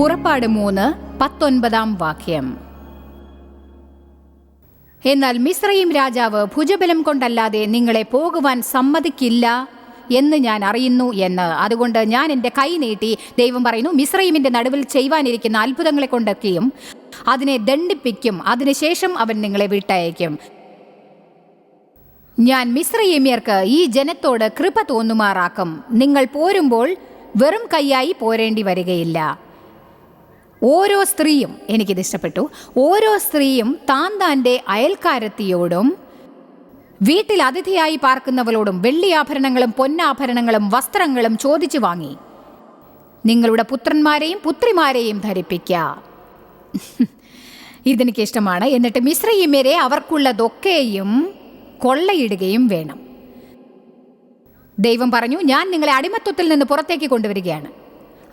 പുറപ്പാട് 3:19 എന്നാൽ മിസ്രയീം രാജാവ് ഭുജബലം കൊണ്ടല്ലാതെ നിങ്ങളെ പോകുവാൻ സമ്മതിക്കില്ല എന്ന് ഞാൻ അറിയുന്നു എന്ന്. അതുകൊണ്ട് ഞാൻ എൻ്റെ കൈ നീട്ടി, ദൈവം പറയുന്നു, മിസ്രയീമിൻ്റെ നടുവിൽ ചെയ്യുവാനിരിക്കുന്ന അത്ഭുതങ്ങളെ കൊണ്ടൊക്കെയും അതിനെ ദണ്ഡിപ്പിക്കും. അതിനുശേഷം അവൻ നിങ്ങളെ വിട്ടയക്കും. ഞാൻ മിസ്രയീമ്യർക്ക് ഈ ജനത്തോട് കൃപ തോന്നുമാറാക്കും. നിങ്ങൾ പോരുമ്പോൾ വെറും കൈയായി പോരേണ്ടി വരികയില്ല. ഓരോ സ്ത്രീയും, എനിക്കിത് ഇഷ്ടപ്പെട്ടു, ഓരോ സ്ത്രീയും താൻ്റെ അയൽക്കാരത്തിയോടും വീട്ടിൽ അതിഥിയായി പാർക്കുന്നവളോടും വെള്ളിയാഭരണങ്ങളും പൊന്നാഭരണങ്ങളും വസ്ത്രങ്ങളും ചോദിച്ചു വാങ്ങി നിങ്ങളുടെ പുത്രന്മാരെയും പുത്രിമാരെയും ധരിപ്പിക്ക. ഇതെനിക്കിഷ്ടമാണ്. എന്നിട്ട് മിസ്രയീമ്യരെ അവർക്കുള്ളതൊക്കെയും കൊള്ളയിടുകയും വേണം. ദൈവം പറഞ്ഞു, ഞാൻ നിങ്ങളെ അടിമത്വത്തിൽ നിന്ന് പുറത്തേക്ക് കൊണ്ടുവരികയാണ്.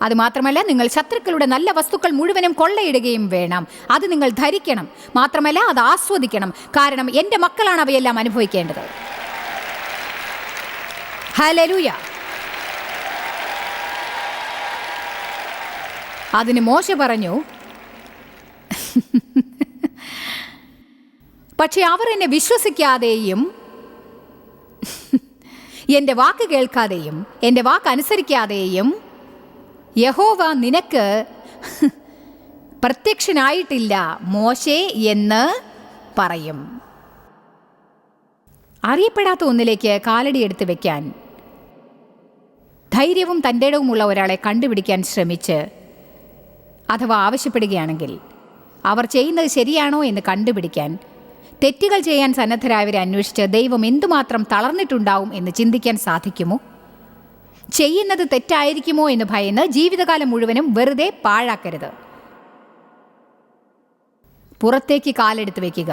അതുമാത്രമല്ല, നിങ്ങൾ ശത്രുക്കളുടെ നല്ല വസ്തുക്കൾ മുഴുവനും കൊള്ളയിടുകയും വേണം. അത് നിങ്ങൾ ധരിക്കണം. മാത്രമല്ല, അത് ആസ്വദിക്കണം. കാരണം എൻ്റെ മക്കളാണ് അവയെല്ലാം അനുഭവിക്കേണ്ടത്. ഹല്ലേലൂയ. അതിന് മോശ പറഞ്ഞു, പക്ഷെ അവർ എന്നെ വിശ്വസിക്കാതെയും എൻ്റെ വാക്ക് കേൾക്കാതെയും എൻ്റെ വാക്ക് അനുസരിക്കാതെയും യഹോവ നിനക്ക് പ്രത്യക്ഷനായിട്ടില്ല മോശേ എന്ന് പറയും. അറിയപ്പെടാത്ത ഒന്നിലേക്ക് കാലടി എടുത്ത് വെക്കാൻ ധൈര്യവും തൻ്റെടവുമുള്ള ഒരാളെ കണ്ടുപിടിക്കാൻ ശ്രമിച്ച് അഥവാ ആവശ്യപ്പെടുകയാണെങ്കിൽ അവർ ചെയ്യുന്നത് ശരിയാണോ എന്ന് കണ്ടുപിടിക്കാൻ തെറ്റുകൾ ചെയ്യാൻ സന്നദ്ധരായവരെ അന്വേഷിച്ച് ദൈവം എന്തുമാത്രം തളർന്നിട്ടുണ്ടാവും എന്ന് ചിന്തിക്കാൻ സാധിക്കുമോ? ചെയ്യുന്നത് തെറ്റായിരിക്കുമോ എന്ന് ഭയന്ന് ജീവിതകാലം മുഴുവനും വെറുതെ പാഴാക്കരുത്. പുറത്തേക്ക് കാലെടുത്ത് വയ്ക്കുക.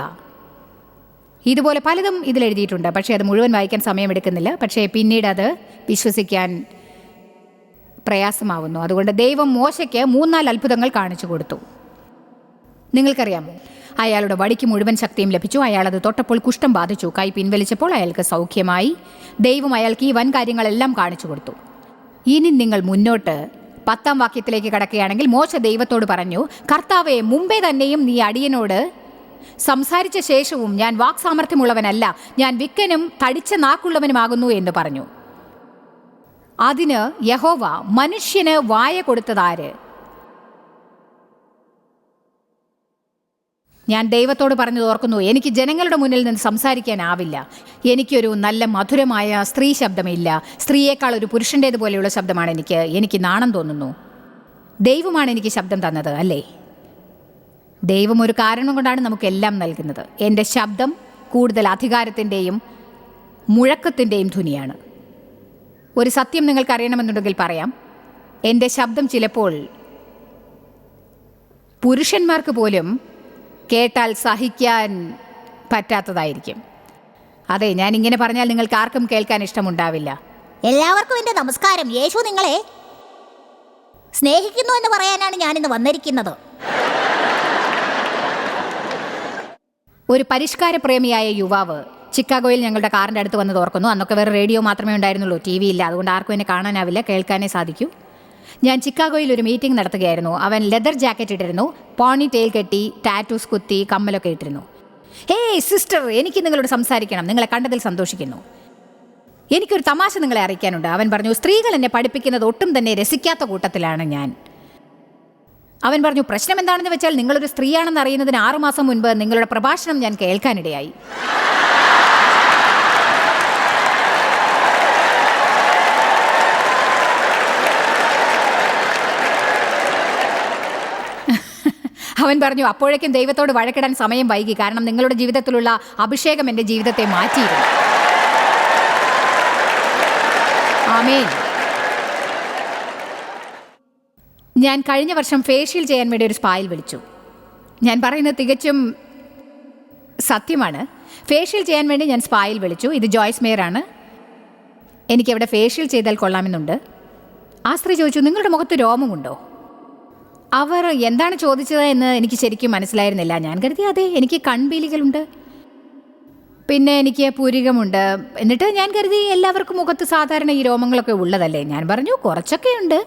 ഇതുപോലെ പലതും ഇതിലെഴുതിയിട്ടുണ്ട്. പക്ഷേ അത് മുഴുവൻ വായിക്കാൻ സമയമെടുക്കുന്നില്ല. പക്ഷേ പിന്നീട് അത് വിശ്വസിക്കാൻ പ്രയാസമാവുന്നു. അതുകൊണ്ട് ദൈവം മോശയ്ക്ക് 3-4 അത്ഭുതങ്ങൾ കാണിച്ചു കൊടുത്തു. നിങ്ങൾക്കറിയാമോ, അയാളുടെ വടിക്ക് മുഴുവൻ ശക്തിയും ലഭിച്ചു. അയാളത് തൊട്ടപ്പോൾ കുഷ്ഠം ബാധിച്ചു. കൈ പിൻവലിച്ചപ്പോൾ അയാൾക്ക് സൗഖ്യമായി. ദൈവം അയാൾക്ക് ഈ വൻ കാര്യങ്ങളെല്ലാം കാണിച്ചു കൊടുത്തു. ഇനി നിങ്ങൾ മുന്നോട്ട് 10-ാം വാക്യത്തിലേക്ക് കടക്കുകയാണെങ്കിൽ, മോശ ദൈവത്തോട് പറഞ്ഞു, കർത്താവേ, മുമ്പേ തന്നെയും നീ അടിയനോട് സംസാരിച്ച ശേഷവും ഞാൻ വാക്സാമർഥ്യമുള്ളവനല്ല, ഞാൻ വിക്കനും തടിച്ച നാക്കുള്ളവനുമാകുന്നു എന്ന് പറഞ്ഞു. അതിന് യഹോവ, മനുഷ്യന് വായ കൊടുത്തതാര്? ഞാൻ ദൈവത്തോട് പറഞ്ഞത് ഓർക്കുന്നു, എനിക്ക് ജനങ്ങളുടെ മുന്നിൽ നിന്ന് സംസാരിക്കാനാവില്ല. എനിക്കൊരു നല്ല മധുരമായ സ്ത്രീ ശബ്ദമില്ല. സ്ത്രീയേക്കാൾ ഒരു പുരുഷൻ്റേതുപോലെയുള്ള ശബ്ദമാണ് എനിക്ക് നാണം തോന്നുന്നു. ദൈവമാണ് എനിക്ക് ശബ്ദം തന്നത്, അല്ലേ? ദൈവം ഒരു കാരണം കൊണ്ടാണ് നമുക്കെല്ലാം നൽകുന്നത്. എൻ്റെ ശബ്ദം കൂടുതൽ അധികാരത്തിൻ്റെയും മുഴക്കത്തിൻ്റെയും ധ്വനിയാണ്. ഒരു സത്യം നിങ്ങൾക്കറിയണമെന്നുണ്ടെങ്കിൽ പറയാം. എൻ്റെ ശബ്ദം ചിലപ്പോൾ പുരുഷന്മാർക്ക് പോലും കേട്ടാൽ സഹിക്കാൻ പറ്റാത്തതായിരിക്കും. അതെ, ഞാൻ ഇങ്ങനെ പറഞ്ഞാൽ നിങ്ങൾക്ക് ആർക്കും കേൾക്കാൻ ഇഷ്ടമുണ്ടാവില്ല. എല്ലാവർക്കും എൻ്റെ നമസ്കാരം. യേശു നിങ്ങളെ സ്നേഹിക്കുന്നു എന്ന് പറയാനാണ് ഞാനിന്ന് വന്നിരിക്കുന്നത്. ഒരു പരിഷ്കാരപ്രേമിയായ യുവാവ് ചിക്കാഗോയിൽ ഞങ്ങളുടെ കാറിൻ്റെ അടുത്ത് വന്നത് ഓർക്കുന്നു. അന്നൊക്കെ വേറെ റേഡിയോ മാത്രമേ ഉണ്ടായിരുന്നുള്ളൂ, TV ഇല്ല. അതുകൊണ്ട് ആർക്കും എന്നെ കാണാനാവില്ല, കേൾക്കാനേ സാധിക്കൂ. ഞാൻ ചിക്കാഗോയിൽ ഒരു മീറ്റിംഗ് നടത്തുകയായിരുന്നു. അവൻ ലെതർ ജാക്കറ്റ് ഇട്ടിരുന്നു, പോണി ടെയിൽ കെട്ടി, ടാറ്റൂസ് കുത്തി, കമ്മലൊക്കെ ഇട്ടിരുന്നു. ഹേയ് സിസ്റ്റർ, എനിക്ക് നിങ്ങളോട് സംസാരിക്കണം. നിങ്ങളെ കണ്ടതിൽ സന്തോഷിക്കുന്നു. എനിക്കൊരു തമാശ നിങ്ങളെ അറിയിക്കാനുണ്ട്. അവൻ പറഞ്ഞു, സ്ത്രീകൾ എന്നെ പഠിപ്പിക്കുന്നത് ഒട്ടും തന്നെ രസിക്കാത്ത കൂട്ടത്തിലാണ് ഞാൻ. അവൻ പറഞ്ഞു, പ്രശ്നം എന്താണെന്ന് വെച്ചാൽ, നിങ്ങളൊരു സ്ത്രീയാണെന്ന് അറിയുന്നതിന് 6 മാസം മുൻപ് നിങ്ങളുടെ പ്രഭാഷണം ഞാൻ കേൾക്കാനിടയായി. അവൻ പറഞ്ഞു, അപ്പോഴേക്കും ദൈവത്തോട് വഴക്കിടാൻ സമയം വൈകി. കാരണം നിങ്ങളുടെ ജീവിതത്തിലുള്ള അഭിഷേകം എൻ്റെ ജീവിതത്തെ മാറ്റിയിരുന്നു. ആമേൻ. ഞാൻ കഴിഞ്ഞ വർഷം ഫേഷ്യൽ ചെയ്യാൻ വേണ്ടി ഒരു സ്പായിൽ വിളിച്ചു. ഞാൻ പറയുന്നത് തികച്ചും സത്യമാണ്. ഫേഷ്യൽ ചെയ്യാൻ വേണ്ടി ഞാൻ സ്പായിൽ വിളിച്ചു. ഇത് ജോയ്സ് മേയറാണ്. എനിക്കവിടെ ഫേഷ്യൽ ചെയ്താൽ കൊള്ളാമെന്നുണ്ട്. ആ സ്ത്രീ ചോദിച്ചു, നിങ്ങളുടെ മുഖത്ത് രോമമുണ്ടോ? അവർ എന്താണ് ചോദിച്ചത് എന്ന് എനിക്ക് ശരിക്കും മനസ്സിലായിരുന്നില്ല. ഞാൻ കരുതി, അതെ, എനിക്ക് കൺപീലികളുണ്ട്, പിന്നെ എനിക്ക് പുരികമുണ്ട്. എന്നിട്ട് ഞാൻ കരുതി എല്ലാവർക്കും മുഖത്ത് സാധാരണ ഈ രോമങ്ങളൊക്കെ ഉള്ളതല്ലേ. ഞാൻ പറഞ്ഞു, കുറച്ചൊക്കെ ഉണ്ട്.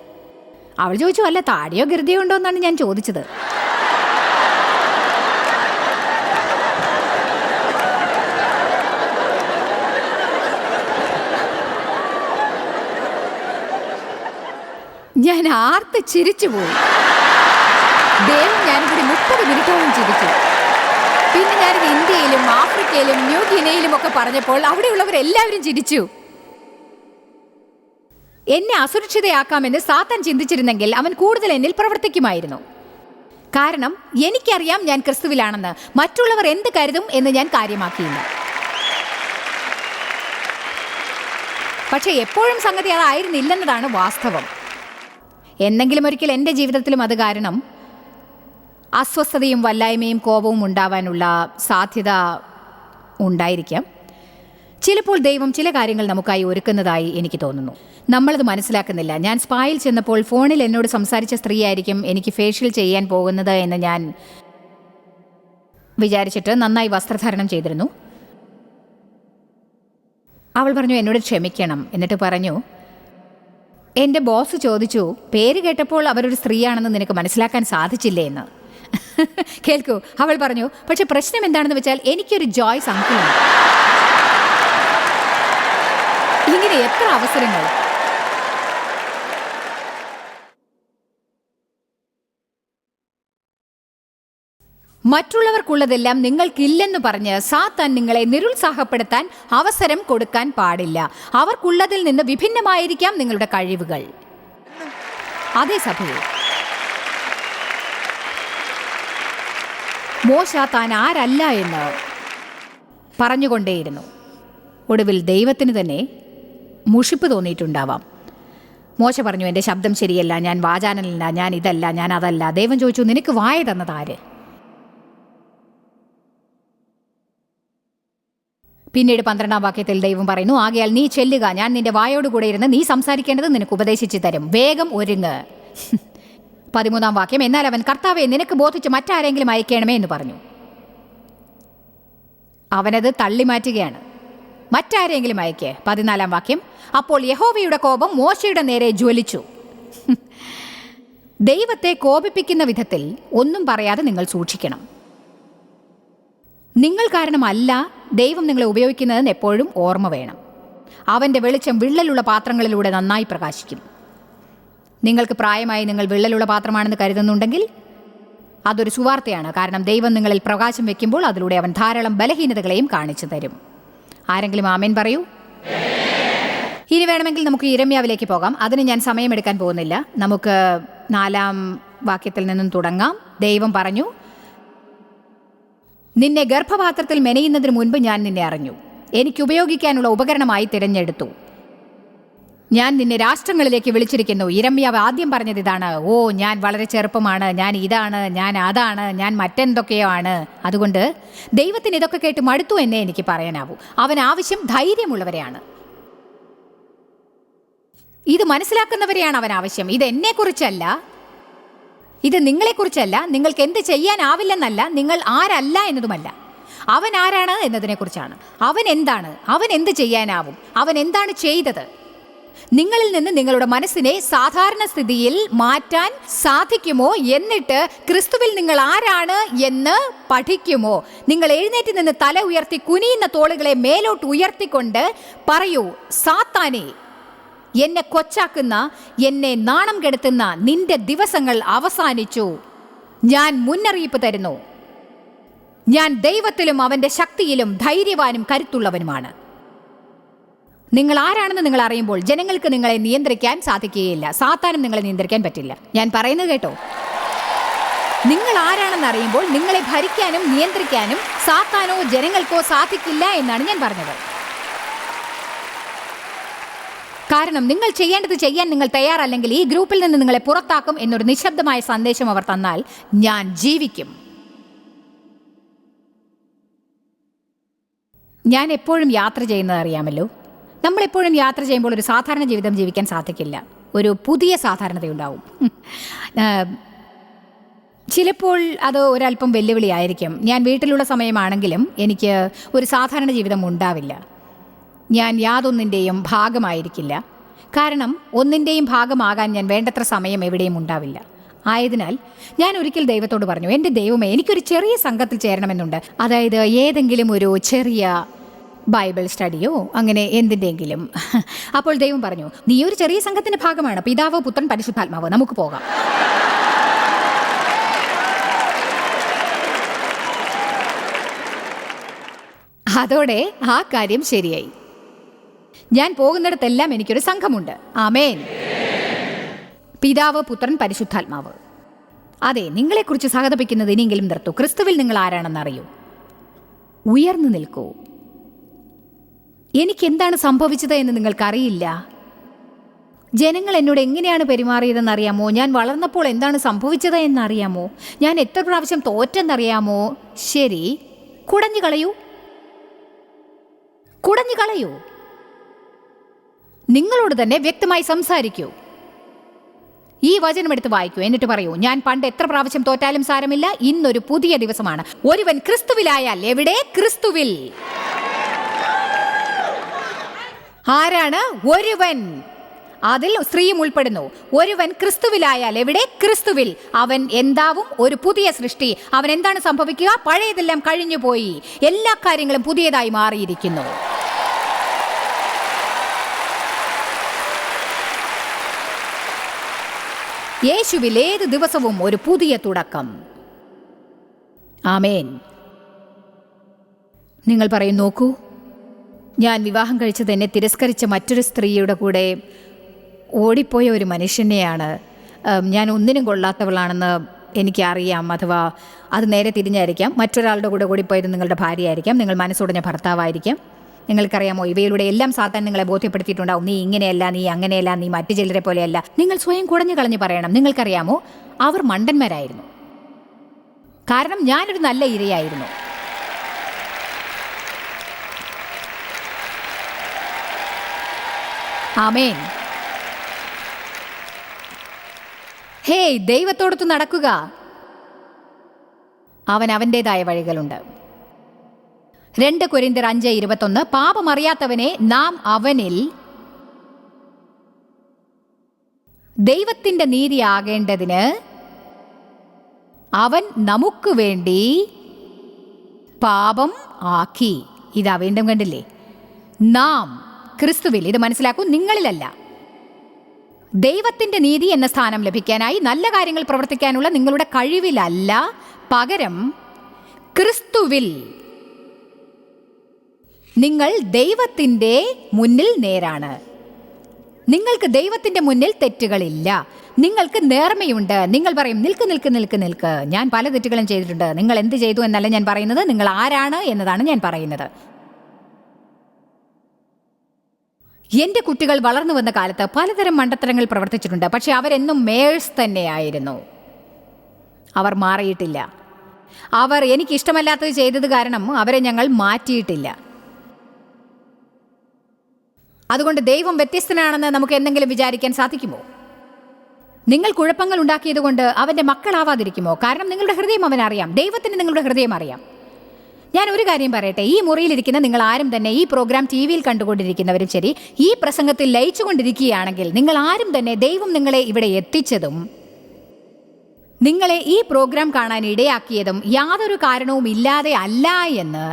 അവൾ ചോദിച്ചു, അല്ല താടിയോ ഗൃതിയോ ഉണ്ടോ എന്നാണ് ഞാൻ ചോദിച്ചത്. ഞാൻ ആർത്ത് ചിരിച്ചു പോയി. ദൈവം ഞാനിവിടെ 30 മിനിറ്റോളം ചിരിച്ചു. പിന്നെ ഞാനിത് ഇന്ത്യയിലും ആഫ്രിക്കയിലും ന്യൂ ഗിനയിലും ഒക്കെ പറഞ്ഞപ്പോൾ അവിടെയുള്ളവരെല്ലാവരും ചിരിച്ചു. എന്നെ അസുരക്ഷിതയാക്കാമെന്ന് സാത്താൻ ചിന്തിച്ചിരുന്നെങ്കിൽ അവൻ കൂടുതൽ എന്നിൽ പ്രവർത്തിക്കുമായിരുന്നു. കാരണം എനിക്കറിയാം ഞാൻ ക്രിസ്തുവിലാണെന്ന്. മറ്റുള്ളവർ എന്ത് കരുതും എന്ന് ഞാൻ കാര്യമാക്കിയില്ല. പക്ഷെ എപ്പോഴും സംഗതി അതായിരുന്നില്ലെന്നതാണ് വാസ്തവം. എന്നെങ്കിലും ഒരിക്കൽ എൻ്റെ ജീവിതത്തിലും അത് കാരണം അസ്വസ്ഥതയും വല്ലായ്മയും കോപവും ഉണ്ടാവാനുള്ള സാധ്യത ഉണ്ടായിരിക്കാം. ചിലപ്പോൾ ദൈവം ചില കാര്യങ്ങൾ നമുക്കായി ഒരുക്കുന്നതായി എനിക്ക് തോന്നുന്നു. നമ്മളത് മനസ്സിലാക്കുന്നില്ല. ഞാൻ സ്പായിൽ ചെന്നപ്പോൾ ഫോണിൽ എന്നോട് സംസാരിച്ച സ്ത്രീയായിരിക്കും എനിക്ക് ഫേഷ്യൽ ചെയ്യാൻ പോകുന്നത് എന്ന് ഞാൻ വിചാരിച്ചിട്ട് നന്നായി വസ്ത്രധാരണം ചെയ്തിരുന്നു. അവൾ പറഞ്ഞു, എന്നോട് ക്ഷമിക്കണം. എന്നിട്ട് പറഞ്ഞു, എൻ്റെ ബോസ് ചോദിച്ചു, പേര് കേട്ടപ്പോൾ അവരൊരു സ്ത്രീയാണെന്ന് നിനക്ക് മനസ്സിലാക്കാൻ സാധിച്ചില്ലേ എന്ന്. കേൾക്കൂ, അവൾ പറഞ്ഞു, പക്ഷെ പ്രശ്നം എന്താണെന്ന് വെച്ചാൽ എനിക്കൊരു ജോയ്സ് അങ്കിളുണ്ട്. ഇങ്ങനെ എത്ര അവസരങ്ങൾ. മറ്റുള്ളവർക്കുള്ളതെല്ലാം നിങ്ങൾക്കില്ലെന്ന് പറഞ്ഞ് സാത്താൻ നിങ്ങളെ നിരുത്സാഹപ്പെടുത്താൻ അവസരം കൊടുക്കാൻ പാടില്ല. അവർക്കുള്ളതിൽ നിന്ന് വിഭിന്നമായിരിക്കാം നിങ്ങളുടെ കഴിവുകൾ. അതേ സഭയിൽ മോശ താൻ ആരല്ല എന്ന് പറഞ്ഞുകൊണ്ടേയിരുന്നു. ഒടുവിൽ ദൈവത്തിന് തന്നെ മുഷിപ്പ് തോന്നിയിട്ടുണ്ടാവാം. മോശ പറഞ്ഞു, എൻ്റെ ശബ്ദം ശരിയല്ല, ഞാൻ വാചാനനല്ല, ഞാൻ ഇതല്ല, ഞാൻ അതല്ല. ദൈവം ചോദിച്ചു, നിനക്ക് വായ തന്നതാര്? പിന്നീട് 12-ാം വാക്യത്തിൽ ദൈവം പറയുന്നു, ആകയാൽ നീ ചെല്ലുക, ഞാൻ നിന്റെ വായോടുകൂടെ ഇരുന്ന് നീ സംസാരിക്കേണ്ടത് നിനക്ക് ഉപദേശിച്ചു തരും. വേഗം ഒരുങ്ങ്. 13-ാം വാക്യം, എന്നാൽ അവൻ, കർത്താവേ, നിനക്ക് ബോധിച്ച് മറ്റാരെങ്കിലും അയക്കണമേ എന്ന് പറഞ്ഞു. അവനത് തള്ളിമാറ്റുകയാണ്. മറ്റാരെങ്കിലും അയക്കേ. 14-ാം വാക്യം, അപ്പോൾ യഹോവയുടെ കോപം മോശയുടെ നേരെ ജ്വലിച്ചു. ദൈവത്തെ കോപിപ്പിക്കുന്ന വിധത്തിൽ ഒന്നും പറയാതെ നിങ്ങൾ സൂക്ഷിക്കണം. നിങ്ങൾ കാരണമല്ല ദൈവം നിങ്ങളെ ഉപയോഗിക്കുന്നതെന്ന് എപ്പോഴും ഓർമ്മ വേണം. അവൻ്റെ വെളിച്ചം വിള്ളലുള്ള പാത്രങ്ങളിലൂടെ നന്നായി പ്രകാശിക്കും. നിങ്ങൾക്ക് പ്രായമായി നിങ്ങൾ വിള്ളലുള്ള പാത്രമാണെന്ന് കരുതുന്നുണ്ടെങ്കിൽ അതൊരു സുവാർത്തയാണ്. കാരണം ദൈവം നിങ്ങളിൽ പ്രകാശം വെക്കുമ്പോൾ അതിലൂടെ അവൻ ധാരാളം ബലഹീനതകളെയും കാണിച്ചു തരും. ആരെങ്കിലും ആമേൻ പറയൂ. ഇനി വേണമെങ്കിൽ നമുക്ക് യിരെമ്യാവിലേക്ക് പോകാം. അതിന് ഞാൻ സമയമെടുക്കാൻ പോകുന്നില്ല. നമുക്ക് 4-ാം വാക്യത്തിൽ നിന്നും തുടങ്ങാം. ദൈവം പറഞ്ഞു, നിന്നെ ഗർഭപാത്രത്തിൽ മെനയുന്നതിന് മുൻപ് ഞാൻ നിന്നെ അറിഞ്ഞു, എനിക്ക് ഉപയോഗിക്കാനുള്ള ഉപകരണമായി തിരഞ്ഞെടുത്തു. ഞാൻ നിന്നെ രാഷ്ട്രങ്ങളിലേക്ക് വിളിച്ചിരിക്കുന്നു. യിരെമ്യാവ് ആദ്യം പറഞ്ഞത് ഇതാണ്, ഓ ഞാൻ വളരെ ചെറുപ്പമാണ്, ഞാൻ ഇതാണ്, ഞാൻ അതാണ്, ഞാൻ മറ്റെന്തൊക്കെയോ ആണ്. അതുകൊണ്ട് ദൈവത്തിന് ഇതൊക്കെ കേട്ട് മടുത്തു എന്നേ എനിക്ക് പറയാനാവൂ. അവൻ ആവശ്യം ധൈര്യമുള്ളവരെയാണ്. ഇത് മനസ്സിലാക്കുന്നവരെയാണ് അവൻ ആവശ്യം. ഇത് എന്നെക്കുറിച്ചല്ല, ഇത് നിങ്ങളെക്കുറിച്ചല്ല, നിങ്ങൾക്ക് എന്ത് ചെയ്യാനാവില്ലെന്നല്ല, നിങ്ങൾ ആരല്ല എന്നതുമല്ല. അവൻ ആരാണ് എന്നതിനെക്കുറിച്ചാണ്. അവൻ എന്താണ്, അവൻ എന്ത് ചെയ്യാനാവും, അവൻ എന്താണ് ചെയ്തത്. നിങ്ങളിൽ നിന്ന് നിങ്ങളുടെ മനസ്സിനെ സാധാരണ സ്ഥിതിയിൽ മാറ്റാൻ സാധിക്കുമോ? എന്നിട്ട് ക്രിസ്തുവിൽ നിങ്ങൾ ആരാണ് എന്ന് പഠിക്കുമോ? നിങ്ങൾ എഴുന്നേറ്റ് നിന്ന് തല ഉയർത്തി കുനിയുന്ന തോളുകളെ മേലോട്ട് ഉയർത്തിക്കൊണ്ട് പറയൂ, സാത്താനേ, എന്നെ കൊച്ചാക്കുന്ന, എന്നെ നാണം കെടുത്തുന്ന നിന്റെ ദിവസങ്ങൾ അവസാനിച്ചു. ഞാൻ മുന്നറിയിപ്പ് തരുന്നു, ഞാൻ ദൈവത്തിലും അവൻ്റെ ശക്തിയിലും ധൈര്യവാനും കരുത്തുള്ളവനുമാണ്. നിങ്ങൾ ആരാണെന്ന് നിങ്ങൾ അറിയുമ്പോൾ ജനങ്ങൾക്ക് നിങ്ങളെ നിയന്ത്രിക്കാൻ സാധിക്കുകയില്ല. സാത്താനും നിങ്ങളെ നിയന്ത്രിക്കാൻ പറ്റില്ല. ഞാൻ പറയുന്നത് കേട്ടോ. നിങ്ങൾ ആരാണെന്ന് അറിയുമ്പോൾ നിങ്ങളെ ഭരിക്കാനും നിയന്ത്രിക്കാനും സാത്താനോ ജനങ്ങൾക്കോ സാധിക്കില്ല എന്നാണ് ഞാൻ പറഞ്ഞത്. കാരണം നിങ്ങൾ ചെയ്യേണ്ടത് ചെയ്യാൻ നിങ്ങൾ തയ്യാറല്ലെങ്കിൽ ഈ ഗ്രൂപ്പിൽ നിന്ന് നിങ്ങളെ പുറത്താക്കും എന്നൊരു നിശബ്ദമായ സന്ദേശം അവർ തന്നാൽ ഞാൻ ജീവിക്കും. ഞാൻ എപ്പോഴും യാത്ര ചെയ്യുന്നത് അറിയാമല്ലോ. നമ്മളെപ്പോഴും യാത്ര ചെയ്യുമ്പോൾ ഒരു സാധാരണ ജീവിതം ജീവിക്കാൻ സാധിക്കില്ല. ഒരു പുതിയ സാധാരണതയുണ്ടാവും. ചിലപ്പോൾ അത് ഒരല്പം വെല്ലുവിളിയായിരിക്കും. ഞാൻ വീട്ടിലുള്ള സമയമാണെങ്കിലും എനിക്ക് ഒരു സാധാരണ ജീവിതം ഉണ്ടാവില്ല. ഞാൻ യാതൊന്നിൻ്റെയും ഭാഗമായിരിക്കില്ല. കാരണം ഒന്നിൻ്റെയും ഭാഗമാകാൻ ഞാൻ വേണ്ടത്ര സമയം എവിടെയും ഉണ്ടാവില്ല. ആയതിനാൽ ഞാൻ ഒരിക്കൽ ദൈവത്തോട് പറഞ്ഞു, എൻ്റെ ദൈവമേ, എനിക്കൊരു ചെറിയ സംഘത്തിൽ ചേരണമെന്നുണ്ട്. അതായത് ഏതെങ്കിലും ഒരു ചെറിയ ബൈബിൾ സ്റ്റഡിയോ അങ്ങനെ എന്തിൻ്റെങ്കിലും. അപ്പോൾ ദൈവം പറഞ്ഞു, നീ ഒരു ചെറിയ സംഘത്തിൻ്റെ ഭാഗമാണ്, പിതാവ്, പുത്രൻ, പരിശുദ്ധാത്മാവ്, നമുക്ക് പോകാം. അതോടെ ആ കാര്യം ശരിയായി. ഞാൻ പോകുന്നിടത്തെല്ലാം എനിക്കൊരു സംഘമുണ്ട്. ആമേൻ. പിതാവ്, പുത്രൻ, പരിശുദ്ധാത്മാവ്. അതെ, നിങ്ങളെക്കുറിച്ച് സഹതപിക്കുന്നത് ഇനിയെങ്കിലും നിർത്തൂ. ക്രിസ്തുവിൽ നിങ്ങൾ ആരാണെന്ന് അറിയൂ. ഉയർന്നു നിൽക്കൂ. എനിക്കെന്താണ് സംഭവിച്ചത് എന്ന് നിങ്ങൾക്കറിയില്ല. ജനങ്ങൾ എന്നോട് എങ്ങനെയാണ് പെരുമാറിയതെന്ന് അറിയാമോ? ഞാൻ വളർന്നപ്പോൾ എന്താണ് സംഭവിച്ചത് എന്നറിയാമോ? ഞാൻ എത്ര പ്രാവശ്യം തോറ്റെന്നറിയാമോ? ശരി, കുടഞ്ഞു കളയൂ. നിങ്ങളോട് തന്നെ വ്യക്തമായി സംസാരിക്കൂ. ഈ വചനം എടുത്ത് വായിക്കൂ. എന്നിട്ട് പറയൂ, ഞാൻ പണ്ട് എത്ര പ്രാവശ്യം തോറ്റാലും സാരമില്ല, ഇന്നൊരു പുതിയ ദിവസമാണ്. ഒരുവൻ ക്രിസ്തുവിലായാൽ. എവിടെ? ക്രിസ്തുവിൽ. ആരാണ് ഒരുവൻ? അതിൽ സ്ത്രീയും ഉൾപ്പെടുന്നു. ഒരുവൻ ക്രിസ്തുവിലായാൽ. എവിടെ? ക്രിസ്തുവിൽ. അവൻ എന്താവും? ഒരു പുതിയ സൃഷ്ടി. അവൻ എന്താണ് സംഭവിക്കുക? പഴയതെല്ലാം കഴിഞ്ഞുപോയി, എല്ലാ കാര്യങ്ങളും പുതിയതായി മാറിയിരിക്കുന്നു. യേശുവിൽ ഏത് ദിവസവും ഒരു പുതിയ തുടക്കം. ആമേൻ. നിങ്ങൾ പറയും, നോക്കൂ, ഞാൻ വിവാഹം കഴിച്ചത് എന്നെ തിരസ്കരിച്ച മറ്റൊരു സ്ത്രീയുടെ കൂടെ ഓടിപ്പോയ ഒരു മനുഷ്യനെയാണ്. ഞാൻ ഒന്നിനും കൊള്ളാത്തവളാണെന്ന് എനിക്കറിയാം. അഥവാ അത് നേരെ തിരിഞ്ഞായിരിക്കാം. മറ്റൊരാളുടെ കൂടെ ഓടിപ്പോയത് നിങ്ങളുടെ ഭാര്യയായിരിക്കാം, നിങ്ങൾ മനസ്സുടഞ്ഞ ഭർത്താവായിരിക്കാം. നിങ്ങൾക്കറിയാമോ, ഇവയിലൂടെ എല്ലാം സാത്താൻ നിങ്ങളെ ബോധ്യപ്പെടുത്തിയിട്ടുണ്ടാവും. നീ ഇങ്ങനെയല്ല, നീ അങ്ങനെയല്ല, നീ മറ്റു ചിലരെ പോലെയല്ല. നിങ്ങൾ സ്വയം കുടഞ്ഞു കളഞ്ഞ് പറയണം, നിങ്ങൾക്കറിയാമോ, അവർ മണ്ടന്മാരായിരുന്നു. കാരണം ഞാനൊരു നല്ല ഇരയായിരുന്നു. ആമേൻ. ഹേയ്, ദൈവത്തോടൊത്ത് നടക്കുക. അവൻ്റെതായ വഴികളുണ്ട്. 2 കൊരിന്ത്യർ 5:21, പാപമറിയാത്തവനെ നാം അവനിൽ ദൈവത്തിൻ്റെ നീതിയാകേണ്ടതിന് അവൻ നമുക്ക് വേണ്ടി പാപം ആക്കി. ഇതാ വീണ്ടും കണ്ടില്ലേ? നാം ക്രിസ്തുവിൽ. ഇത് മനസ്സിലാക്കൂ, നിങ്ങളിലല്ല. ദൈവത്തിൻ്റെ നീതി എന്ന സ്ഥാനം ലഭിക്കാനായി നല്ല കാര്യങ്ങൾ പ്രവർത്തിക്കാനുള്ള നിങ്ങളുടെ കഴിവിലല്ല, പകരം ക്രിസ്തുവിൽ. നിങ്ങൾ ദൈവത്തിൻ്റെ മുന്നിൽ നേരാണ്. നിങ്ങൾക്ക് ദൈവത്തിൻ്റെ മുന്നിൽ തെറ്റുകളില്ല. നിങ്ങൾക്ക് നേർമയുണ്ട്. നിങ്ങൾ പറയും, നിൽക്ക് നിൽക്ക് നിൽക്ക് നിൽക്ക്, ഞാൻ പല തെറ്റുകളും ചെയ്തിട്ടുണ്ട്. നിങ്ങൾ എന്ത് ചെയ്തു എന്നല്ല ഞാൻ പറയുന്നത്, നിങ്ങൾ ആരാണ് എന്നതാണ് ഞാൻ പറയുന്നത്. എൻ്റെ കുട്ടികൾ വളർന്നു വന്ന കാലത്ത് പലതരം മണ്ടത്തരങ്ങൾ പ്രവർത്തിച്ചിട്ടുണ്ട്. പക്ഷെ അവരെന്നും മേഴ്സ് തന്നെയായിരുന്നു. അവർ മാറിയിട്ടില്ല. അവർ എനിക്കിഷ്ടമല്ലാത്തത് ചെയ്തത് കാരണം അവരെ ഞങ്ങൾ മാറ്റിയിട്ടില്ല. അതുകൊണ്ട് ദൈവം വ്യത്യസ്തനാണെന്ന് നമുക്ക് എന്തെങ്കിലും വിചാരിക്കാൻ സാധിക്കുമോ? നിങ്ങൾ കുഴപ്പങ്ങൾ ഉണ്ടാക്കിയത് കൊണ്ട് അവൻ്റെ മക്കളാവാതിരിക്കുമോ? കാരണം നിങ്ങളുടെ ഹൃദയം അവനറിയാം. ദൈവത്തിന് നിങ്ങളുടെ ഹൃദയം അറിയാം. ഞാൻ ഒരു കാര്യം പറയട്ടെ, ഈ മുറിയിലിരിക്കുന്ന നിങ്ങൾ ആരും തന്നെ, ഈ പ്രോഗ്രാം TV-യിൽ കണ്ടുകൊണ്ടിരിക്കുന്നവരും ശരി, ഈ പ്രസംഗത്തിൽ ലയിച്ചുകൊണ്ടിരിക്കുകയാണെങ്കിൽ നിങ്ങൾ ആരും തന്നെ ദൈവം നിങ്ങളെ ഇവിടെ എത്തിച്ചതും നിങ്ങളെ ഈ പ്രോഗ്രാം കാണാൻ ഇടയാക്കിയതും യാതൊരു കാരണവും ഇല്ലാതെ അല്ല എന്ന്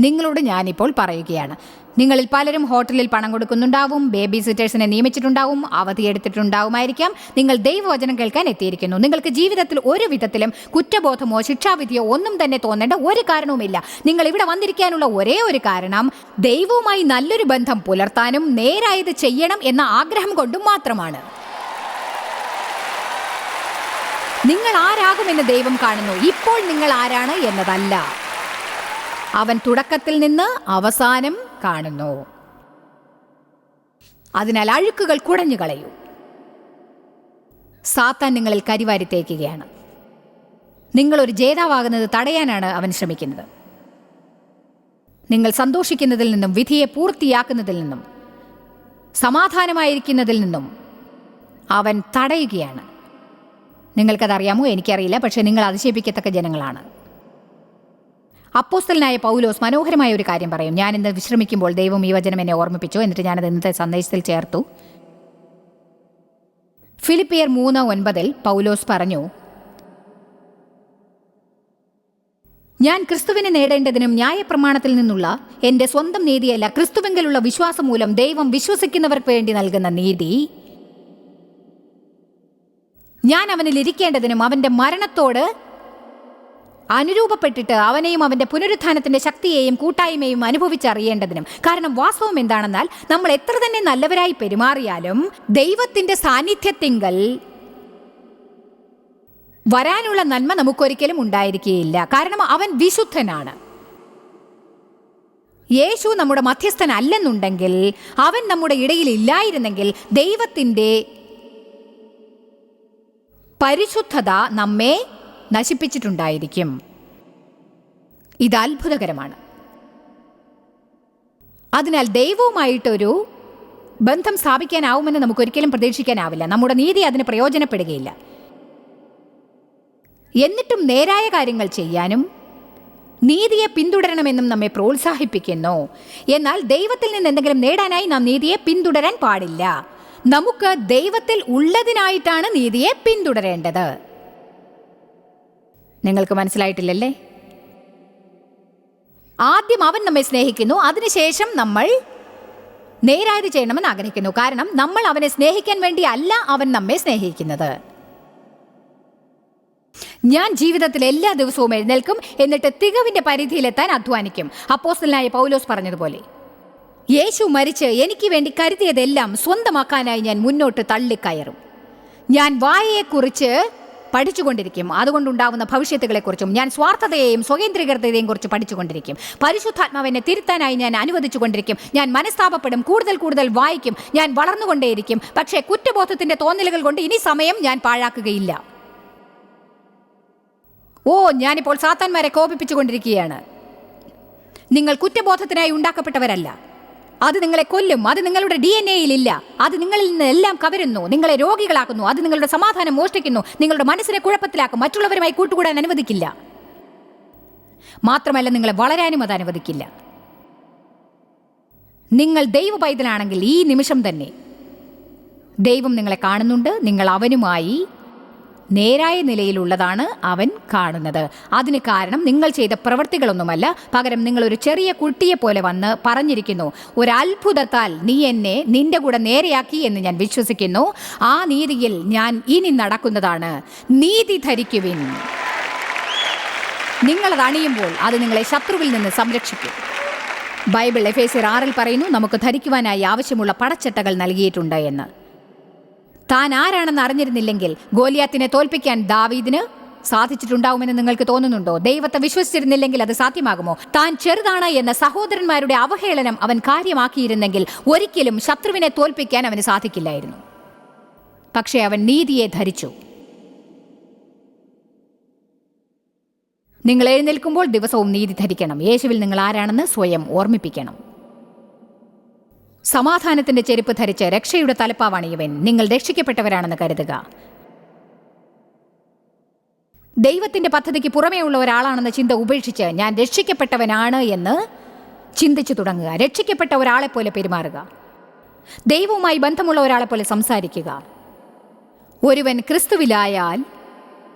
നിങ്ങളോട് ഞാനിപ്പോൾ പറയുകയാണ്. നിങ്ങളിൽ പലരും ഹോട്ടലിൽ പണം കൊടുക്കുന്നുണ്ടാവും, ബേബി സിറ്റേഴ്സിനെ നിയമിച്ചിട്ടുണ്ടാവും, അവധിയെടുത്തിട്ടുണ്ടാവുമായിരിക്കാം. നിങ്ങൾ ദൈവവചനം കേൾക്കാൻ എത്തിയിരിക്കുന്നു. നിങ്ങൾക്ക് ജീവിതത്തിൽ ഒരു വിധത്തിലും കുറ്റബോധമോ ശിക്ഷാവിധിയോ ഒന്നും തന്നെ തോന്നേണ്ട ഒരു കാരണവുമില്ല. നിങ്ങൾ ഇവിടെ വന്നിരിക്കാനുള്ള ഒരേ ഒരു കാരണം ദൈവവുമായി നല്ലൊരു ബന്ധം പുലർത്താനും നേരായത് ചെയ്യണം എന്ന ആഗ്രഹം കൊണ്ടും മാത്രമാണ്. നിങ്ങൾ ആരാകുമെന്ന് ദൈവം കാണുന്നു, ഇപ്പോൾ നിങ്ങൾ ആരാണ് എന്നതല്ല. അവൻ തുടക്കത്തിൽ നിന്ന് അവസാനം കാണുന്നു. അതിനാൽ അഴുക്കുകൾ കുടഞ്ഞു കളയൂ. സാത്താൻ നിങ്ങളിൽ കരിവാരി തേക്കുകയാണ്. നിങ്ങളൊരു ജേതാവാകുന്നത് തടയാനാണ് അവൻ ശ്രമിക്കുന്നത്. നിങ്ങൾ സന്തോഷിക്കുന്നതിൽ നിന്നും, വിധിയെ പൂർത്തിയാക്കുന്നതിൽ നിന്നും, സമാധാനമായിരിക്കുന്നതിൽ നിന്നും അവൻ തടയുകയാണ്. നിങ്ങൾക്കതറിയാമോ? എനിക്കറിയില്ല. പക്ഷേ നിങ്ങൾ അതിശയിപ്പിക്കത്തക്ക ജനങ്ങളാണ്. അപ്പോസ്തലനായ പൗലോസ് മനോഹരമായ ഒരു കാര്യം പറയും. ഞാൻ ഇന്ന് വിശ്രമിക്കുമ്പോൾ ദൈവം ഈ വചനം എന്നെ ഓർമ്മിപ്പിച്ചു. എന്നിട്ട് ഞാനത് ഇന്നത്തെ സന്ദേശത്തിൽ ചേർത്തു. ഫിലിപ്പിയർ 3:9 പൗലോസ് പറഞ്ഞു, ഞാൻ ക്രിസ്തുവിനെ നേടേണ്ടതിനും ന്യായപ്രമാണത്തിൽ നിന്നുള്ള എൻ്റെ സ്വന്തം നീതിയല്ല, ക്രിസ്തുവിങ്കലുള്ള വിശ്വാസം മൂലം ദൈവം വിശ്വസിക്കുന്നവർക്ക് വേണ്ടി നൽകുന്ന നീതി, ഞാൻ അവനിൽ ഇരിക്കേണ്ടതിനും അവൻ്റെ മരണത്തോട് അനുരൂപപ്പെട്ടിട്ട് അവനെയും അവൻ്റെ പുനരുത്ഥാനത്തിൻ്റെ ശക്തിയെയും കൂട്ടായ്മയും അനുഭവിച്ചറിയേണ്ടതിനും. കാരണം വാസ്തവം എന്താണെന്നാൽ, നമ്മൾ എത്ര തന്നെ നല്ലവരായി പെരുമാറിയാലും ദൈവത്തിൻ്റെ സാന്നിധ്യത്തിങ്കൽ വരാനുള്ള നന്മ നമുക്കൊരിക്കലും ഉണ്ടായിരിക്കുകയില്ല. കാരണം അവൻ വിശുദ്ധനാണ്. യേശു നമ്മുടെ മധ്യസ്ഥനല്ലെന്നുണ്ടെങ്കിൽ, അവൻ നമ്മുടെ ഇടയിൽ ഇല്ലായിരുന്നെങ്കിൽ, ദൈവത്തിൻ്റെ പരിശുദ്ധത നമ്മെ നശിപ്പിച്ചിട്ടുണ്ടായിരിക്കും. ഇത് അത്ഭുതകരമാണ്. അതിനാൽ ദൈവവുമായിട്ടൊരു ബന്ധം സ്ഥാപിക്കാനാവുമെന്ന് നമുക്കൊരിക്കലും പ്രതീക്ഷിക്കാനാവില്ല. നമ്മുടെ നീതി അതിന് പ്രയോജനപ്പെടുകയില്ല. എന്നിട്ടും നേരായ കാര്യങ്ങൾ ചെയ്യാനും നീതിയെ പിന്തുടരണമെന്നും നമ്മെ പ്രോത്സാഹിപ്പിക്കുന്നു. എന്നാൽ ദൈവത്തിൽ നിന്ന് എന്തെങ്കിലും നേടാനായി നാം നീതിയെ പിന്തുടരാൻ പാടില്ല. നമുക്ക് ദൈവത്തിൽ ഉള്ളതിനായിട്ടാണ് നീതിയെ പിന്തുടരേണ്ടത്. നിങ്ങൾക്ക് മനസ്സിലായിട്ടില്ലല്ലേ? ആദ്യം അവൻ നമ്മെ സ്നേഹിക്കുന്നു, അതിനുശേഷം നമ്മൾ നേരായത് ചെയ്യണമെന്ന് ആഗ്രഹിക്കുന്നു. കാരണം നമ്മൾ അവനെ സ്നേഹിക്കാൻ വേണ്ടി അല്ല അവൻ നമ്മെ സ്നേഹിക്കുന്നത്. ഞാൻ ജീവിതത്തിൽ എല്ലാ ദിവസവും എഴുന്നേൽക്കും, എന്നിട്ട് തികവിന്റെ പരിധിയിലെത്താൻ അധ്വാനിക്കും. അപ്പോസ്തലനായ പൗലോസ് പറഞ്ഞതുപോലെ, യേശു മരിച്ച് എനിക്ക് വേണ്ടി കരുതിയതെല്ലാം സ്വന്തമാക്കാനായി ഞാൻ മുന്നോട്ട് തള്ളിക്കയറും. ഞാൻ വായയെക്കുറിച്ച് പഠിച്ചുകൊണ്ടിരിക്കും, അതുകൊണ്ടുണ്ടാവുന്ന ഭവിഷ്യത്തുകളെക്കുറിച്ചും. ഞാൻ സ്വാർത്ഥതയെയും സ്വകേന്ദ്രീകൃതതയെയും കുറിച്ച് പഠിച്ചുകൊണ്ടിരിക്കും. പരിശുദ്ധാത്മാവിനെ തിരുത്താനായി ഞാൻ അനുവദിച്ചുകൊണ്ടിരിക്കും. ഞാൻ മനസ്താപപ്പെടും, കൂടുതൽ വായിക്കും. ഞാൻ വളർന്നുകൊണ്ടേയിരിക്കും. പക്ഷേ കുറ്റബോധത്തിന്റെ തോന്നലുകൾ കൊണ്ട് ഇനി സമയം ഞാൻ പാഴാക്കുകയില്ല. ഞാനിപ്പോൾ സാത്താന്മാരെ കോപിപ്പിച്ചുകൊണ്ടിരിക്കുകയാണ്. നിങ്ങൾ കുറ്റബോധത്തിനായി ഉണ്ടാക്കപ്പെട്ടവരല്ല. അത് നിങ്ങളെ കൊല്ലും. അത് നിങ്ങളുടെ DNA-യിൽ ഇല്ല. അത് നിങ്ങളിൽ നിന്ന് എല്ലാം കവരുന്നു, നിങ്ങളെ രോഗികളാക്കുന്നു. അത് നിങ്ങളുടെ സമാധാനം മോഷ്ടിക്കുന്നു, നിങ്ങളുടെ മനസ്സിനെ കുഴപ്പത്തിലാക്കും, മറ്റുള്ളവരുമായി കൂട്ടുകൂടാൻ അനുവദിക്കില്ല. മാത്രമല്ല, നിങ്ങളെ വളരാനും അത് അനുവദിക്കില്ല. നിങ്ങൾ ദൈവ പൈതലാണെങ്കിൽ ഈ നിമിഷം തന്നെ ദൈവം നിങ്ങളെ കാണുന്നുണ്ട്. നിങ്ങൾ അവനുമായി നേരായ നിലയിലുള്ളതാണ് അവൻ കാണുന്നത്. അതിന് കാരണം നിങ്ങൾ ചെയ്ത പ്രവൃത്തികളൊന്നുമല്ല. പകരം നിങ്ങളൊരു ചെറിയ കുട്ടിയെ പോലെ വന്ന് പറഞ്ഞിരിക്കുന്നു, ഒരു അത്ഭുതത്താൽ നീ എന്നെ നിന്റെ കൂടെ നേരെയാക്കി എന്ന് ഞാൻ വിശ്വസിക്കുന്നു. ആ നീതിയിൽ ഞാൻ ഇനി നടക്കുന്നതാണ്. നീതി ധരിക്കുവിൻ. നിങ്ങളത് അണിയുമ്പോൾ അത് നിങ്ങളെ ശത്രുവിൽ നിന്ന് സംരക്ഷിക്കും. ബൈബിൾ എഫേസ്യർ 6 പറയുന്നു, നമുക്ക് ധരിക്കുവാനായി ആവശ്യമുള്ള പടച്ചട്ടകൾ നൽകിയിട്ടുണ്ട് എന്ന്. താൻ ആരാണെന്ന് അറിഞ്ഞിരുന്നില്ലെങ്കിൽ ഗോലിയാത്തിനെ തോൽപ്പിക്കാൻ ദാവീദിന് സാധിച്ചിട്ടുണ്ടാവുമെന്ന് നിങ്ങൾക്ക് തോന്നുന്നുണ്ടോ? ദൈവത്തെ വിശ്വസിച്ചിരുന്നില്ലെങ്കിൽ അത് സാധ്യമാകുമോ? താൻ ചെറുതാണ് എന്ന സഹോദരന്മാരുടെ അവഹേളനം അവൻ കാര്യമാക്കിയിരുന്നെങ്കിൽ ഒരിക്കലും ശത്രുവിനെ തോൽപ്പിക്കാൻ അവന് സാധിക്കില്ലായിരുന്നു. പക്ഷേ അവൻ നീതിയെ ധരിച്ചു. നിങ്ങൾ എഴുന്നേൽക്കുമ്പോൾ ദിവസവും നീതി ധരിക്കണം. യേശുവിൽ നിങ്ങൾ ആരാണെന്ന് സ്വയം ഓർമ്മിപ്പിക്കണം. സമാധാനത്തിന്റെ ചെരുപ്പ് ധരിച്ച് രക്ഷയുടെ തലപ്പാവണിയവൻ. നിങ്ങൾ രക്ഷിക്കപ്പെട്ടവരാണെന്ന് കരുതുക. ദൈവത്തിന്റെ പദ്ധതിക്ക് പുറമേ ഉള്ള ഒരാളാണെന്ന ചിന്ത ഉപേക്ഷിച്ച് ഞാൻ രക്ഷിക്കപ്പെട്ടവനാണ് എന്ന് ചിന്തിച്ചു തുടങ്ങുക. രക്ഷിക്കപ്പെട്ട ഒരാളെപ്പോലെ പെരുമാറുക. ദൈവവുമായി ബന്ധമുള്ള ഒരാളെപ്പോലെ സംസാരിക്കുക. ഒരുവൻ ക്രിസ്തുവിലായാൽ,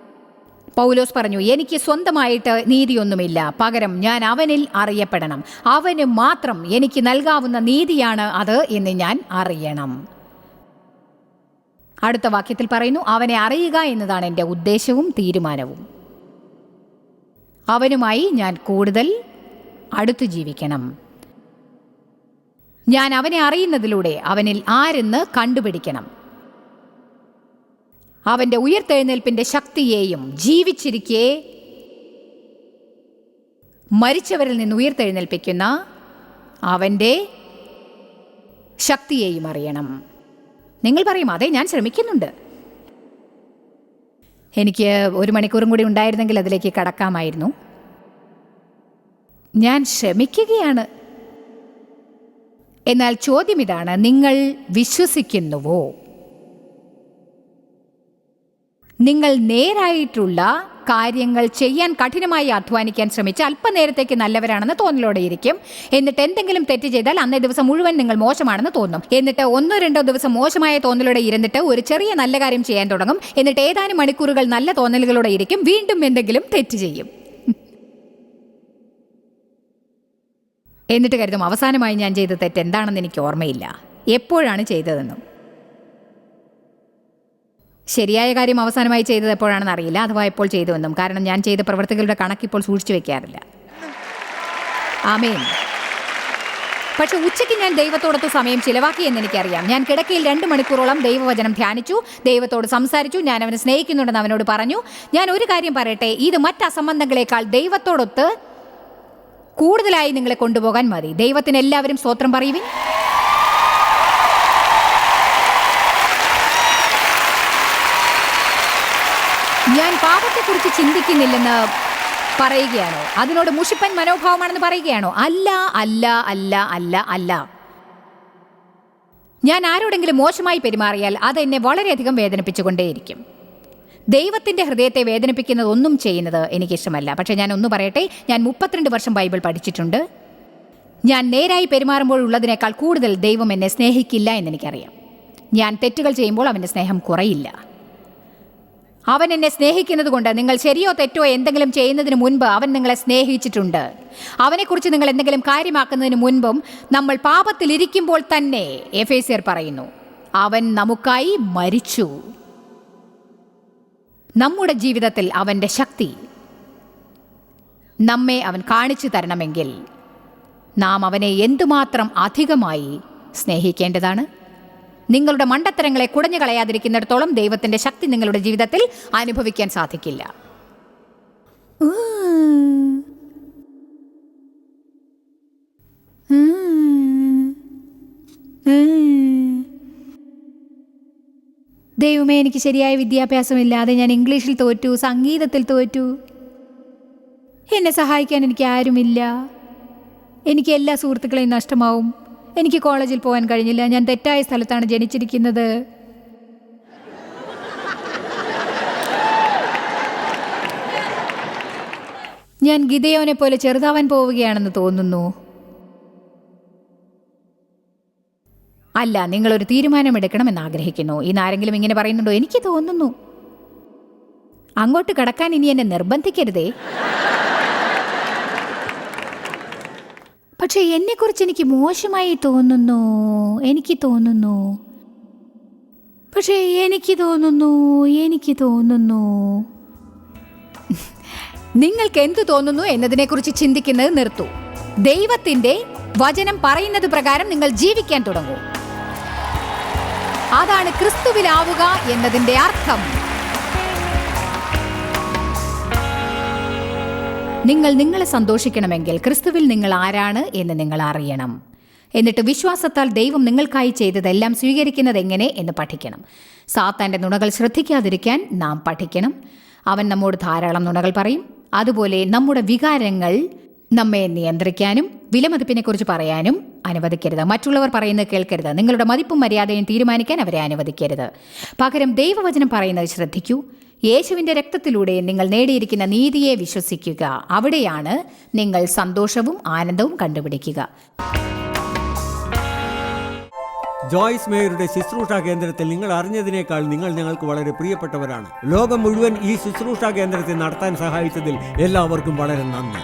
പൗലോസ് പറഞ്ഞു, എനിക്ക് സ്വന്തമായിട്ട് നീതിയൊന്നുമില്ല, പകരം ഞാൻ അവനിൽ അറിയപ്പെടണം. അവന് മാത്രം എനിക്ക് നൽകാവുന്ന നീതിയാണ് അത് എന്ന് ഞാൻ അറിയണം. അടുത്ത വാക്യത്തിൽ പറയുന്നു, അവനെ അറിയുക എന്നതാണ് എൻ്റെ ഉദ്ദേശവും തീരുമാനവും. അവനുമായി ഞാൻ കൂടുതൽ അടുത്തു ജീവിക്കണം. ഞാൻ അവനെ അറിയുന്നതിലൂടെ അവനിൽ ആരെന്ന് കണ്ടുപിടിക്കണം. അവൻ്റെ ഉയർത്തെഴുന്നേൽപ്പിൻ്റെ ശക്തിയെയും ജീവിച്ചിരിക്കെ മരിച്ചവരിൽ നിന്ന് ഉയർത്തെഴുന്നേൽപ്പിക്കുന്ന അവൻ്റെ ശക്തിയെയും അറിയണം. നിങ്ങൾ പറയും, അതെ ഞാൻ ശ്രമിക്കുന്നുണ്ട്. എനിക്ക് 1 മണിക്കൂറും കൂടി ഉണ്ടായിരുന്നെങ്കിൽ അതിലേക്ക് കടക്കാമായിരുന്നു. ഞാൻ ശ്രമിക്കുകയാണ്. എന്നാൽ ചോദ്യം ഇതാണ്, നിങ്ങൾ വിശ്വസിക്കുന്നുവോ? നിങ്ങൾ നേരായിട്ടുള്ള കാര്യങ്ങൾ ചെയ്യാൻ കഠിനമായി അധ്വാനിക്കാൻ ശ്രമിച്ച് അല്പനേരത്തേക്ക് നല്ലവരാണെന്ന് തോന്നലോടെ ഇരിക്കും. എന്നിട്ട് എന്തെങ്കിലും തെറ്റ് ചെയ്താൽ അന്നേ ദിവസം മുഴുവൻ നിങ്ങൾ മോശമാണെന്ന് തോന്നും. എന്നിട്ട് 1-2 ദിവസം മോശമായ തോന്നലോടെ ഇരുന്നിട്ട് ഒരു ചെറിയ നല്ല കാര്യം ചെയ്യാൻ തുടങ്ങും. എന്നിട്ട് ഏതാനും മണിക്കൂറുകൾ നല്ല തോന്നലുകളോടെ ഇരിക്കും. വീണ്ടും എന്തെങ്കിലും തെറ്റ് ചെയ്യും. എന്നിട്ട് കരുതും അവസാനമായി ഞാൻ ചെയ്ത തെറ്റ് എന്താണെന്ന് എനിക്ക് ഓർമ്മയില്ല, എപ്പോഴാണ് ചെയ്തതെന്നും. ശരിയായ കാര്യം അവസാനമായി ചെയ്തത് എപ്പോഴാണെന്ന് അറിയില്ല, അഥവാ എപ്പോൾ ചെയ്തുവെന്നും. കാരണം ഞാൻ ചെയ്ത പ്രവൃത്തികളുടെ കണക്കിപ്പോൾ സൂക്ഷിച്ചു വെക്കാറില്ല. ആമേൻ. പക്ഷെ ഉച്ചയ്ക്ക് ഞാൻ ദൈവത്തോടൊത്ത് സമയം ചിലവാക്കി എന്ന് എനിക്കറിയാം. ഞാൻ കിടക്കയിൽ 2 മണിക്കൂറോളം ദൈവവചനം ധ്യാനിച്ചു, ദൈവത്തോട് സംസാരിച്ചു, ഞാൻ അവനെ സ്നേഹിക്കുന്നുണ്ടെന്ന് അവനോട് പറഞ്ഞു. ഞാൻ ഒരു കാര്യം പറയട്ടെ, ഇത് മറ്റ് അസംബന്ധങ്ങളെക്കാൾ ദൈവത്തോടൊത്ത് കൂടുതലായി നിങ്ങളെ കൊണ്ടുപോകാൻ മതി. ദൈവത്തിന് എല്ലാവരും സ്തോത്രം പറയുവിൻ. ഞാൻ പാപത്തെക്കുറിച്ച് ചിന്തിക്കുന്നില്ലെന്ന് പറയുകയാണോ? അതിനോട് മുഷിപ്പൻ മനോഭാവമാണെന്ന് പറയുകയാണോ? അല്ല അല്ല അല്ല അല്ല അല്ല. ഞാൻ ആരോടെങ്കിലും മോശമായി പെരുമാറിയാൽ അതെന്നെ വളരെയധികം വേദനിപ്പിച്ചുകൊണ്ടേയിരിക്കും. ദൈവത്തിൻ്റെ ഹൃദയത്തെ വേദനിപ്പിക്കുന്നതൊന്നും ചെയ്യുന്നത് എനിക്കിഷ്ടമല്ല. പക്ഷേ ഞാൻ ഒന്ന് പറയട്ടെ, ഞാൻ 32 വർഷം ബൈബിൾ പഠിച്ചിട്ടുണ്ട്. ഞാൻ നേരായി പെരുമാറുമ്പോഴുള്ളതിനേക്കാൾ കൂടുതൽ ദൈവം എന്നെ സ്നേഹിക്കില്ല എന്നെനിക്കറിയാം. ഞാൻ തെറ്റുകൾ ചെയ്യുമ്പോൾ അവൻ്റെ സ്നേഹം കുറയില്ല. അവൻ എന്നെ സ്നേഹിക്കുന്നത് കൊണ്ട് നിങ്ങൾ ശരിയോ തെറ്റോ എന്തെങ്കിലും ചെയ്യുന്നതിന് മുൻപ് അവൻ നിങ്ങളെ സ്നേഹിച്ചിട്ടുണ്ട്. അവനെക്കുറിച്ച് നിങ്ങൾ എന്തെങ്കിലും കാര്യമാക്കുന്നതിന് മുൻപും നമ്മൾ പാപത്തിലിരിക്കുമ്പോൾ തന്നെ എഫേസ്യർ പറയുന്നു, അവൻ നമുക്കായി മരിച്ചു. നമ്മുടെ ജീവിതത്തിൽ അവൻ്റെ ശക്തി നമ്മെ അവൻ കാണിച്ചു തരണമെങ്കിൽ നാം അവനെ എന്തുമാത്രം അധികമായി സ്നേഹിക്കേണ്ടതാണ്. നിങ്ങളുടെ മണ്ടത്തരങ്ങളെ കുടഞ്ഞു കളയാതിരിക്കുന്നിടത്തോളം ദൈവത്തിൻ്റെ ശക്തി നിങ്ങളുടെ ജീവിതത്തിൽ അനുഭവിക്കാൻ സാധിക്കില്ല. ദൈവമേ, എനിക്ക് ശരിയായ വിദ്യാഭ്യാസമില്ലാതെ ഞാൻ ഇംഗ്ലീഷിൽ തോറ്റു, സംഗീതത്തിൽ തോറ്റു. എന്നെ സഹായിക്കാൻ എനിക്ക് ആരുമില്ല. എനിക്ക് എല്ലാ സുഹൃത്തുക്കളെയും നഷ്ടമാവും. എനിക്ക് കോളേജിൽ പോകാൻ കഴിഞ്ഞില്ല. ഞാൻ തെറ്റായ സ്ഥലത്താണ് ജനിച്ചിരിക്കുന്നത്. ഞാൻ ഗിദെയോനെ പോലെ ചെറുതാവാൻ പോവുകയാണെന്ന് തോന്നുന്നു. അല്ല, നിങ്ങളൊരു തീരുമാനമെടുക്കണമെന്ന് ആഗ്രഹിക്കുന്നു. ഇന്നാരെങ്കിലും ഇങ്ങനെ പറയുന്നുണ്ടോ? എനിക്ക് തോന്നുന്നു. അങ്ങോട്ട് കടക്കാൻ ഇനി എന്നെ നിർബന്ധിക്കരുതേ. പക്ഷെ എന്നെക്കുറിച്ച് എനിക്ക് മോശമായി തോന്നുന്നു. എനിക്ക് തോന്നുന്നു. നിങ്ങൾക്ക് എന്തു തോന്നുന്നു എന്നതിനെക്കുറിച്ച് ചിന്തിക്കുന്നത് നിർത്തൂ. ദൈവത്തിൻ്റെ വചനം പറയുന്നത് പ്രകാരം നിങ്ങൾ ജീവിക്കാൻ തുടങ്ങൂ. അതാണ് ക്രിസ്തുവിലാവുക എന്നതിൻ്റെ അർത്ഥം. നിങ്ങൾ നിങ്ങളെ സന്തോഷിക്കണമെങ്കിൽ ക്രിസ്തുവിൽ നിങ്ങൾ ആരാണ് എന്ന് നിങ്ങൾ അറിയണം. എന്നിട്ട് വിശ്വാസത്താൽ ദൈവം നിങ്ങൾക്കായി ചെയ്തതെല്ലാം സ്വീകരിക്കുന്നത് എങ്ങനെ എന്ന് പഠിക്കണം. സാത്താൻ്റെ നുണകൾ ശ്രദ്ധിക്കാതിരിക്കാൻ നാം പഠിക്കണം. അവൻ നമ്മോട് ധാരാളം നുണകൾ പറയും. അതുപോലെ നമ്മുടെ വികാരങ്ങൾ നമ്മെ നിയന്ത്രിക്കാനും വിലമതിപ്പിനെക്കുറിച്ച് പറയാനും അനുവദിക്കരുത്. മറ്റുള്ളവർ പറയുന്നത് കേൾക്കരുത്. നിങ്ങളുടെ മതിപ്പും മര്യാദയും തീരുമാനിക്കാൻ അവരെ അനുവദിക്കരുത്. പകരം ദൈവവചനം പറയുന്നത് ശ്രദ്ധിക്കൂ. യേശുവിൻ്റെ രക്തത്തിലൂടെ നിങ്ങൾ നേടിയിരിക്കുന്ന നീതിയെ വിശ്വസിക്കുക. അവിടെയാണ് നിങ്ങൾ സന്തോഷവും ആനന്ദവും കണ്ടുപിടിക്കുക. ജോയ്സ് മേയറുടെ ശുശ്രൂഷാ കേന്ദ്രത്തിൽ നിങ്ങൾ അറിഞ്ഞതിനേക്കാൾ നിങ്ങൾ ഞങ്ങൾക്ക് വളരെ പ്രിയപ്പെട്ടവരാണ്. ലോകം മുഴുവൻ ഈ ശുശ്രൂഷാ കേന്ദ്രത്തെ നടത്താൻ സഹായിച്ചതിൽ എല്ലാവർക്കും വളരെ നന്ദി.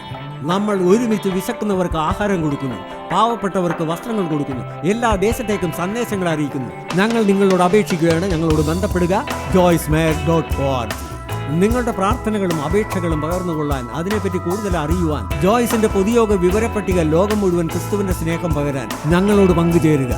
നമ്മൾ ഒരുമിച്ച് വിശക്കുന്നവർക്ക് ആഹാരം കൊടുക്കുന്നു, പാവപ്പെട്ടവർക്ക് വസ്ത്രങ്ങൾ കൊടുക്കുന്നു, എല്ലാ ദേശത്തേക്കും സന്ദേശങ്ങൾ അറിയിക്കുന്നു. ഞങ്ങൾ നിങ്ങളോട് അപേക്ഷിക്കുകയാണ്. ഞങ്ങളോട് ബന്ധപ്പെടുക. joycemeyer.org. നിങ്ങളുടെ പ്രാർത്ഥനകളും അപേക്ഷകളും പകർന്നുകൊള്ളാൻ, അതിനെപ്പറ്റി കൂടുതൽ അറിയുവാൻ, ജോയ്സിന്റെ പൊതുയോഗ വിവരപ്പട്ടിക ലോകം മുഴുവൻ ക്രിസ്തുവിന്റെ സ്നേഹം പകരാൻ ഞങ്ങളോട് പങ്കുചേരുക.